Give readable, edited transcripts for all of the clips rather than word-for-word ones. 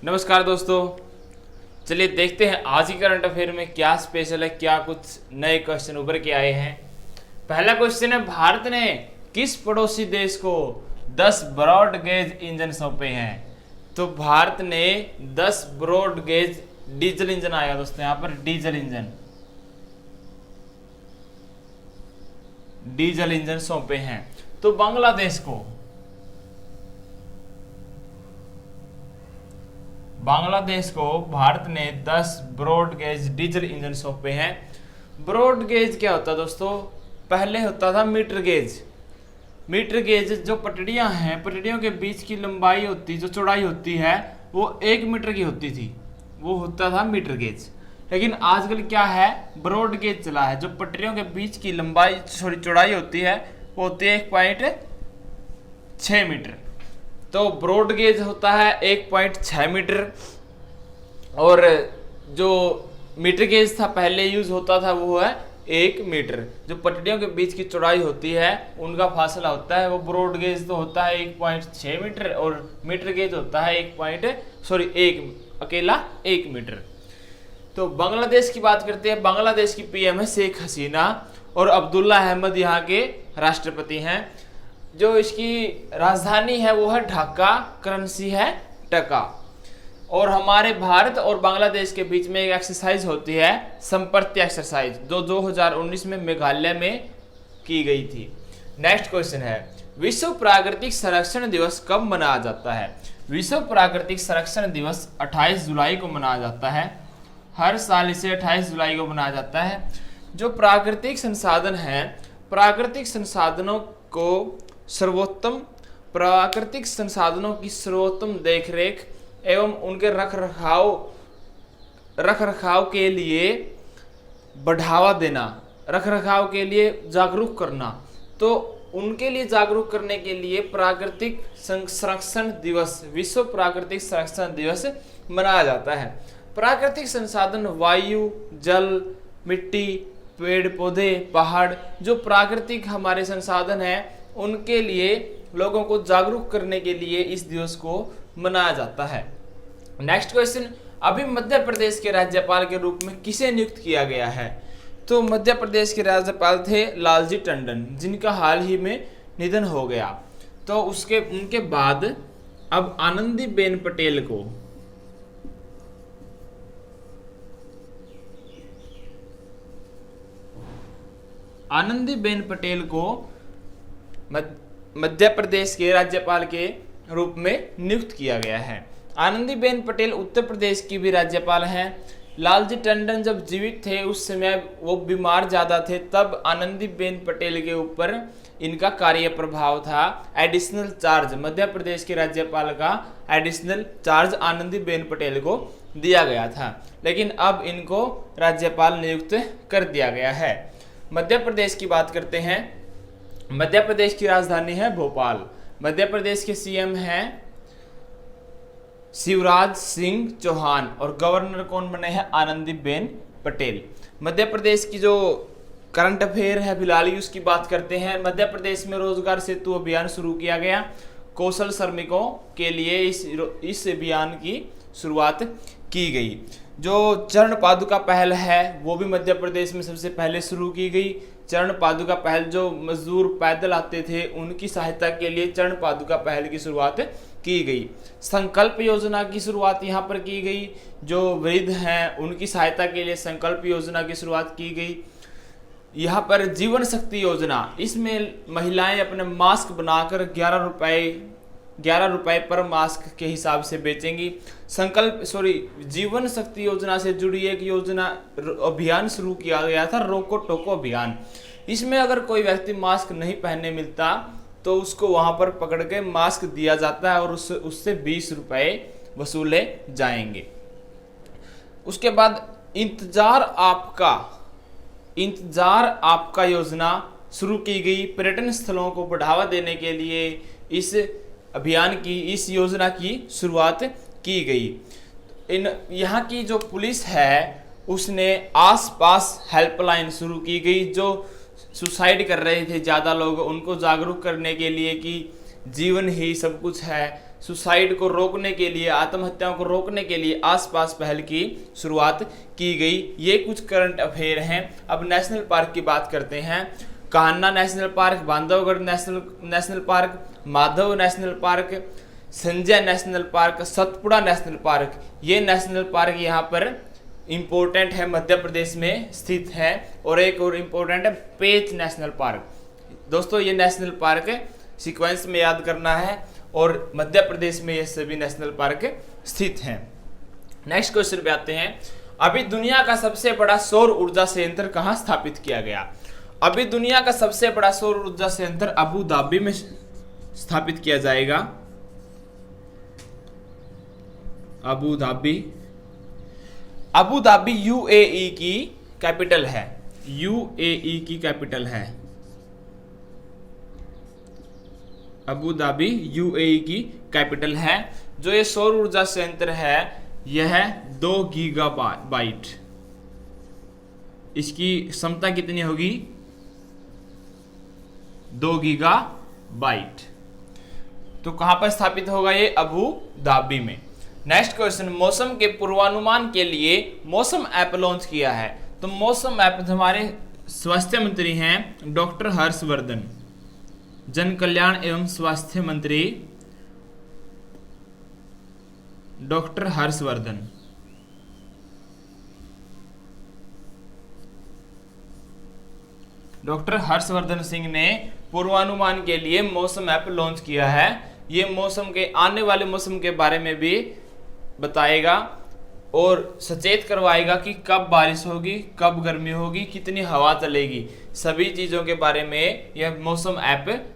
नमस्कार दोस्तों, चलिए देखते हैं आज की करंट अफेयर में क्या स्पेशल है, क्या कुछ नए क्वेश्चन उभर के आए हैं। पहला क्वेश्चन है, भारत ने किस पड़ोसी देश को 10 ब्रॉड गेज इंजन सौंपे हैं? तो भारत ने 10 ब्रॉड गेज डीजल इंजन आएगा दोस्तों, यहां पर डीजल इंजन सौंपे हैं। तो बांग्लादेश को भारत ने 10 ब्रॉड गेज डीजल इंजन सौंपे हैं। ब्रॉड गेज क्या होता है दोस्तों? पहले होता था मीटर गेज। मीटर गेज जो पटड़ियां हैं, पटड़ियों के बीच की लंबाई होती, जो चौड़ाई होती है वो 1 मीटर की होती थी, वो होता था मीटर गेज। लेकिन आजकल क्या है, ब्रॉड गेज चला है। जो पटड़ियों के बीच की लंबाई चौड़ाई होती है वो होती है 1.6 मीटर। तो ब्रॉड गेज होता है 1.6 मीटर। और जो मीटर गेज था पहले यूज होता था वो है 1 मीटर। जो पटड़ियों के बीच की चौड़ाई होती है उनका फासला होता है वो ब्रॉड गेज तो होता है 1.6 मीटर, और मीटर गेज होता है 1 मीटर। तो बांग्लादेश की बात करते हैं। बांग्लादेश की पीएम है शेख हसीना और अब्दुल्ला अहमद यहाँ के राष्ट्रपति हैं। जो इसकी राजधानी है वो है ढाका, करेंसी है टका। और हमारे भारत और बांग्लादेश के बीच में एक एक्सरसाइज होती है, संपर्क एक्सरसाइज, जो 2019 में मेघालय में की गई थी। नेक्स्ट क्वेश्चन है, विश्व प्राकृतिक संरक्षण दिवस कब मनाया जाता है? विश्व प्राकृतिक संरक्षण दिवस 28 जुलाई को मनाया जाता है। हर साल इसे 28 जुलाई को मनाया जाता है। जो प्राकृतिक संसाधन हैं, प्राकृतिक संसाधनों की सर्वोत्तम देखरेख एवं उनके रखरखाव के लिए बढ़ावा देना, रखरखाव के लिए जागरूक करना। तो उनके लिए जागरूक करने के लिए प्राकृतिक संरक्षण दिवस, विश्व प्राकृतिक संरक्षण दिवस मनाया जाता है। प्राकृतिक संसाधन वायु, जल, मिट्टी, पेड़ पौधे, पहाड़, जो प्राकृतिक हमारे संसाधन हैं उनके लिए लोगों को जागरूक करने के लिए इस दिवस को मनाया जाता है। नेक्स्ट क्वेश्चन, अभी मध्य प्रदेश के राज्यपाल के रूप में किसे नियुक्त किया गया है? तो मध्य प्रदेश के राज्यपाल थे लालजी टंडन, जिनका हाल ही में निधन हो गया। तो उनके बाद अब आनंदीबेन पटेल को मध्य प्रदेश के राज्यपाल के रूप में नियुक्त किया गया है। आनंदीबेन पटेल उत्तर प्रदेश की भी राज्यपाल हैं। लालजी टंडन जब जीवित थे उस समय वो बीमार ज़्यादा थे, तब आनंदीबेन पटेल के ऊपर इनका कार्य प्रभाव था। एडिशनल चार्ज, मध्य प्रदेश के राज्यपाल का एडिशनल चार्ज आनंदीबेन पटेल को दिया गया था, लेकिन अब इनको राज्यपाल नियुक्त कर दिया गया है। मध्य प्रदेश की बात करते हैं। मध्य प्रदेश की राजधानी है भोपाल। मध्य प्रदेश के सीएम हैं शिवराज सिंह चौहान और गवर्नर कौन बने हैं? आनंदीबेन पटेल। मध्य प्रदेश की जो करंट अफेयर है फिलहाल उसकी बात करते हैं। मध्य प्रदेश में रोजगार सेतु अभियान शुरू किया गया। कौशल श्रमिकों के लिए इस अभियान की शुरुआत की गई। जो चरण पादुका पहल है वो भी मध्य प्रदेश में सबसे पहले शुरू की गई। चरण पादुका पहल, जो मजदूर पैदल आते थे उनकी सहायता के लिए चरण पादुका पहल की शुरुआत की गई। संकल्प योजना की शुरुआत यहाँ पर की गई। जो वृद्ध हैं उनकी सहायता के लिए संकल्प योजना की शुरुआत की गई। यहाँ पर जीवन शक्ति योजना, इसमें महिलाएं अपने मास्क बनाकर 11 रुपए पर मास्क के हिसाब से बेचेंगी। जीवन शक्ति योजना से जुड़ी एक योजना अभियान शुरू किया गया था, रोको टोको अभियान। इसमें अगर कोई व्यक्ति मास्क नहीं पहनने मिलता तो उसको वहां पर पकड़ के मास्क दिया जाता है और उससे 20 रुपए वसूले जाएंगे। उसके बाद इंतजार आपका योजना शुरू की गई। पर्यटन स्थलों को बढ़ावा देने के लिए इस योजना की शुरुआत की गई। यहाँ की जो पुलिस है उसने आसपास हेल्पलाइन शुरू की गई। जो सुसाइड कर रहे थे ज़्यादा लोग, उनको जागरूक करने के लिए कि जीवन ही सब कुछ है, सुसाइड को रोकने के लिए, आत्महत्याओं को रोकने के लिए आसपास पहल की शुरुआत की गई। ये कुछ करंट अफेयर हैं। अब नेशनल पार्क की बात करते हैं। Kanha national park, Bandhavgarh national park, Madhav national park, Sanjay national park, Satpura national park, ये नेशनल पार्क यहाँ पर इम्पोर्टेंट है, मध्य प्रदेश में स्थित है। और एक और इम्पोर्टेंट है पेंच नेशनल पार्क। दोस्तों ये नेशनल पार्क सीक्वेंस में याद करना है और मध्य प्रदेश में ये सभी नेशनल पार्क स्थित हैं। नेक्स्ट क्वेश्चन पे आते हैं। अभी दुनिया का सबसे बड़ा सौर ऊर्जा संयंत्र कहाँ स्थापित किया गया? अभी दुनिया का सबसे बड़ा सौर ऊर्जा संयंत्र अबू धाबी में स्थापित किया जाएगा। Abu Dhabi, Abu Dhabi UAE की कैपिटल है। यूएई की कैपिटल है अबू धाबी, यूएई की कैपिटल है। जो ये सौर ऊर्जा संयंत्र है यह 2 गीगाबाइट, इसकी क्षमता कितनी होगी? 2 गीगाबाइट। तो कहां पर स्थापित होगा ये? अबू धाबी में। नेक्स्ट क्वेश्चन, मौसम के पूर्वानुमान के लिए मौसम ऐप लॉन्च किया है। तो मौसम ऐप हमारे स्वास्थ्य मंत्री हैं डॉक्टर हर्षवर्धन, जन कल्याण एवं स्वास्थ्य मंत्री डॉक्टर हर्षवर्धन। डॉक्टर हर्षवर्धन सिंह ने पूर्वानुमान के लिए मौसम ऐप लॉन्च किया है। ये मौसम के आने वाले मौसम के बारे में भी बताएगा और सचेत करवाएगा कि कब बारिश होगी, कब गर्मी होगी, कितनी हवा चलेगी, सभी चीजों के बारे में यह मौसम ऐप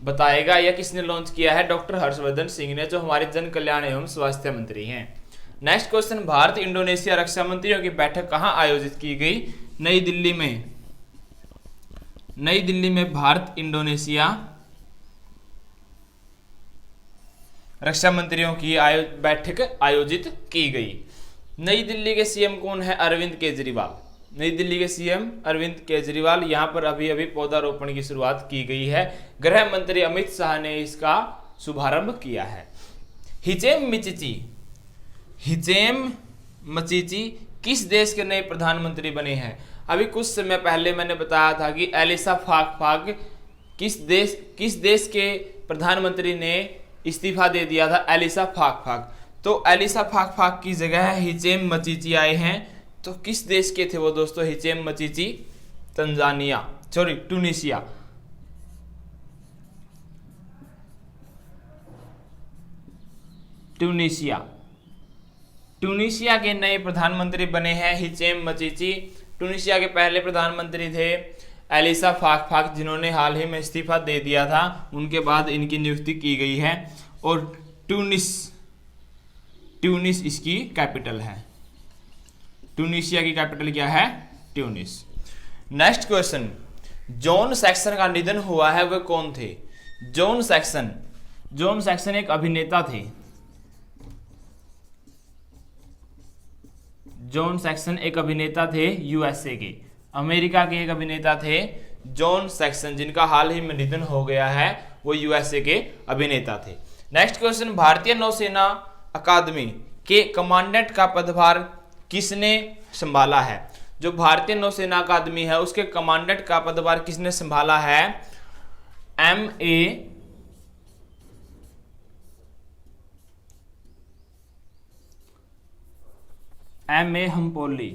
बताएगा। यह किसने लॉन्च किया है? डॉक्टर हर्षवर्धन सिंह ने, जो हमारे जन कल्याण एवं स्वास्थ्य मंत्री हैं। नेक्स्ट क्वेश्चन, भारत इंडोनेशिया रक्षा मंत्रियों की बैठक कहां आयोजित की गई? नई दिल्ली में। नई दिल्ली में भारत इंडोनेशिया रक्षा मंत्रियों की बैठक आयोजित की गई। नई दिल्ली के सीएम कौन है? अरविंद केजरीवाल। नई दिल्ली के सीएम अरविंद केजरीवाल। यहां पर अभी अभी पौधारोपण की शुरुआत की गई है। गृह मंत्री अमित शाह ने इसका शुभारंभ किया है। हिचेम मचीची किस देश के नए प्रधानमंत्री बने हैं? अभी कुछ समय पहले मैंने बताया था कि एलिसा फाक किस देश के प्रधानमंत्री ने इस्तीफा दे दिया था? एलिसा फाक। तो एलिसा फाक की जगह हिचेम मचीची आए हैं। तो किस देश के थे वो दोस्तों? हिचेम मचीची टूनिशिया। टूनिशिया के नए प्रधानमंत्री बने हैं हिचेम मचीची। टूनिशिया के पहले प्रधानमंत्री थे एलिसा फाक, जिन्होंने हाल ही में इस्तीफा दे दिया था। उनके बाद इनकी नियुक्ति की गई है और ट्यूनिस इसकी कैपिटल है। ट्यूनिशिया की कैपिटल क्या है? Tunis. Next question, John Saxon का निधन हुआ है, वह कौन थे? जॉन सैक्सन एक अभिनेता थे। जॉन सैक्सन एक अभिनेता थे यूएसए के, अमेरिका के एक अभिनेता थे जॉन सैक्सन, जिनका हाल ही में निधन हो गया है। वो यूएसए के अभिनेता थे। नेक्स्ट क्वेश्चन, भारतीय नौसेना अकादमी के कमांडेंट का पदभार किसने संभाला है? जो भारतीय नौसेना अकादमी है उसके कमांडेंट का पदभार किसने संभाला है? M A हम्पोली।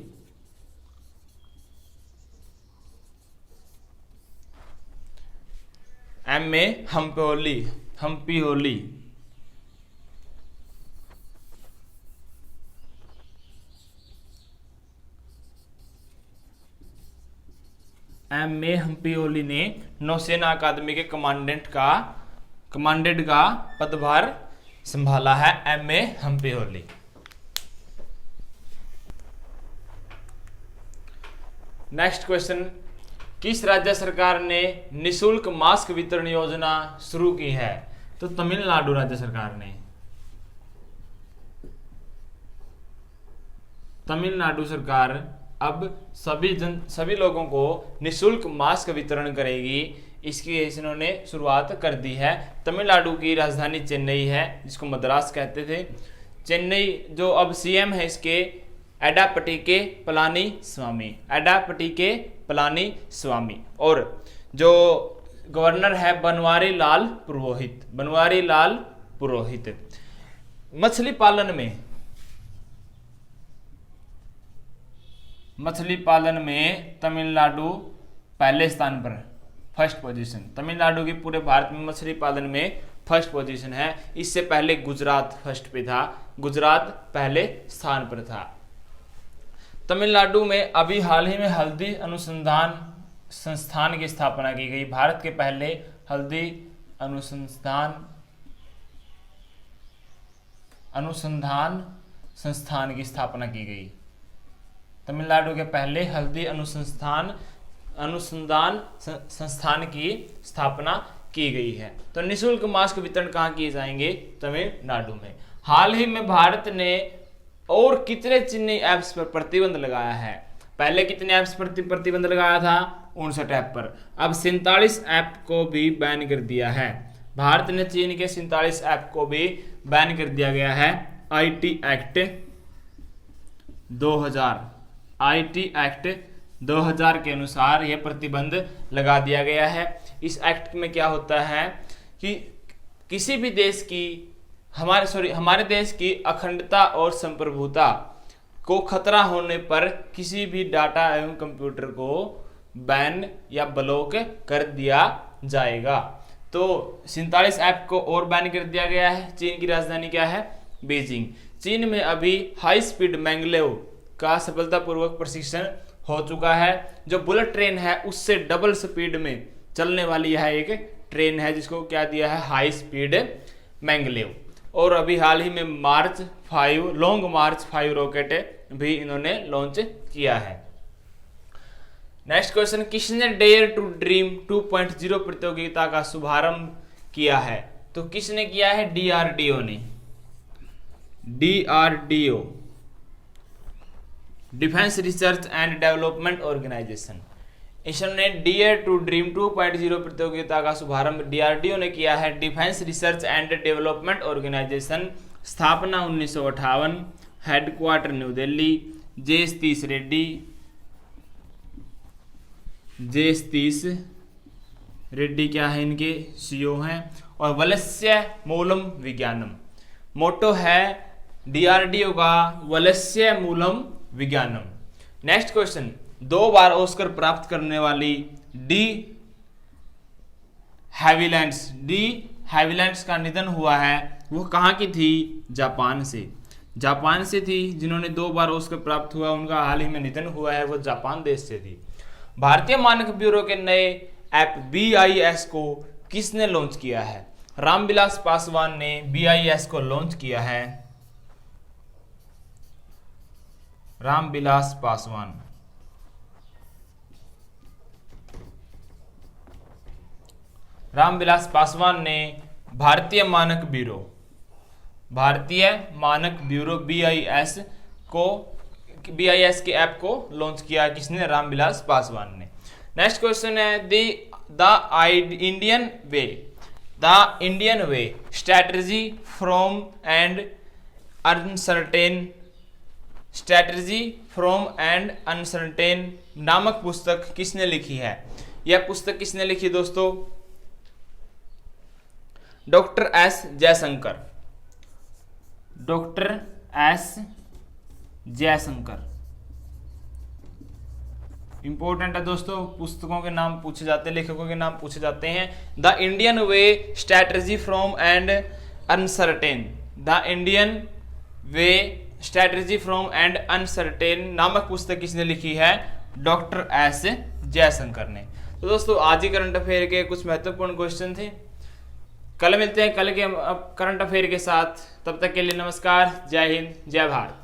हम्पियोली ने नौसेना अकादमी के कमांडेंट का पदभार संभाला है। एम.ए. हम्पियोली। नेक्स्ट क्वेश्चन, किस राज्य सरकार ने निशुल्क मास्क वितरण योजना शुरू की है? तो तमिलनाडु राज्य सरकार ने। तमिलनाडु सरकार अब सभी लोगों को निशुल्क मास्क वितरण करेगी। इसकी इन्होंने शुरुआत कर दी है। तमिलनाडु की राजधानी चेन्नई है, जिसको मद्रास कहते थे। चेन्नई जो अब सीएम है इसके एडापटी के पलानी स्वामी, एडापटी के पलानी स्वामी। और जो गवर्नर है बनवारी लाल पुरोहित, बनवारी लाल पुरोहित। मछली पालन में तमिलनाडु पहले स्थान पर, फर्स्ट पोजीशन। तमिलनाडु की पूरे भारत में मछली पालन में फर्स्ट पोजीशन है। इससे पहले गुजरात फर्स्ट पे था, गुजरात पहले स्थान पर था। तमिलनाडु में अभी हाल ही में हल्दी अनुसंधान संस्थान की स्थापना की गई। भारत के पहले हल्दी अनुसंधान संस्थान की स्थापना की गई। तमिलनाडु के पहले हल्दी अनुसंधान संस्थान की स्थापना की गई है। तो निःशुल्क मास्क वितरण कहाँ किए जाएंगे? तमिलनाडु में। हाल ही में भारत ने और कितने चीनी ऐप्स पर प्रतिबंध लगाया है? पहले कितने ऐप्स पर प्रतिबंध लगाया था? 59 ऐप पर। अब 47 ऐप को भी बैन कर दिया है। भारत ने चीन के 47 ऐप को भी बैन कर दिया गया है। आईटी एक्ट 2000 के अनुसार यह प्रतिबंध लगा दिया गया है। इस एक्ट में क्या होता है कि किसी भी देश की हमारे देश की अखंडता और संप्रभुता को खतरा होने पर किसी भी डाटा एवं कंप्यूटर को बैन या ब्लॉक कर दिया जाएगा। तो 47 ऐप को और बैन कर दिया गया है। चीन की राजधानी क्या है? बीजिंग। चीन में अभी हाई स्पीड मैंगलेव का सफलतापूर्वक प्रशिक्षण हो चुका है। जो बुलेट ट्रेन है उससे डबल स्पीड में चलने वाली यह एक ट्रेन है, जिसको क्या दिया है? High speed maglev. और अभी हाल ही में लॉन्ग मार्च 5 रॉकेट भी इन्होंने लॉन्च किया है। नेक्स्ट क्वेश्चन, किसने डेयर टू ड्रीम 2.0 प्रतियोगिता का शुभारंभ किया है? तो किसने किया है? डीआरडीओ ने। DRDO, defence research and development organisation. इसने डेयर टू ड्रीम 2.0 प्रतियोगिता का शुभारंभ डीआरडीओ ने किया है। Defence research and development organisation, स्थापना 1958, headquarter New Delhi. J Satish Reddy क्या है? इनके सीईओ हैं। और वलस्य मूलम विज्ञानम, मोटो है डीआरडीओ का वलस्य मूलम विज्ञानम। नेक्स्ट क्वेश्चन, 2 बार ऑस्कर प्राप्त करने वाली डी हैविलैंड्स का निधन हुआ है। वो कहाँ की थी? जापान से थी। जिन्होंने 2 बार ऑस्कर प्राप्त हुआ उनका हाल ही में निधन हुआ है, वो जापान देश से थी। भारतीय मानक ब्यूरो के नए ऐप BIS को किसने लॉन्च किया है? रामविलास पासवान ने BIS को लॉन्च किया है। रामविलास पासवान ने भारतीय मानक ब्यूरो BIS के ऐप को लॉन्च किया। किसने? रामविलास पासवान ने। नेक्स्ट क्वेश्चन है, the Indian way strategy from and uncertain नामक पुस्तक किसने लिखी है? यह पुस्तक किसने लिखी दोस्तों? Doctor S Jaishankar. इंपॉर्टेंट है दोस्तों, पुस्तकों के नाम पूछे जाते हैं, लेखकों के नाम पूछे जाते हैं। The Indian way strategy from and uncertain नामक पुस्तक किसने लिखी है? डॉक्टर एस जयशंकर ने। तो दोस्तों आज ही करंट अफेयर के कुछ महत्वपूर्ण क्वेश्चन थे। कल मिलते हैं कल के करंट अफेयर के साथ। तब तक के लिए नमस्कार, जय हिंद, जय भारत।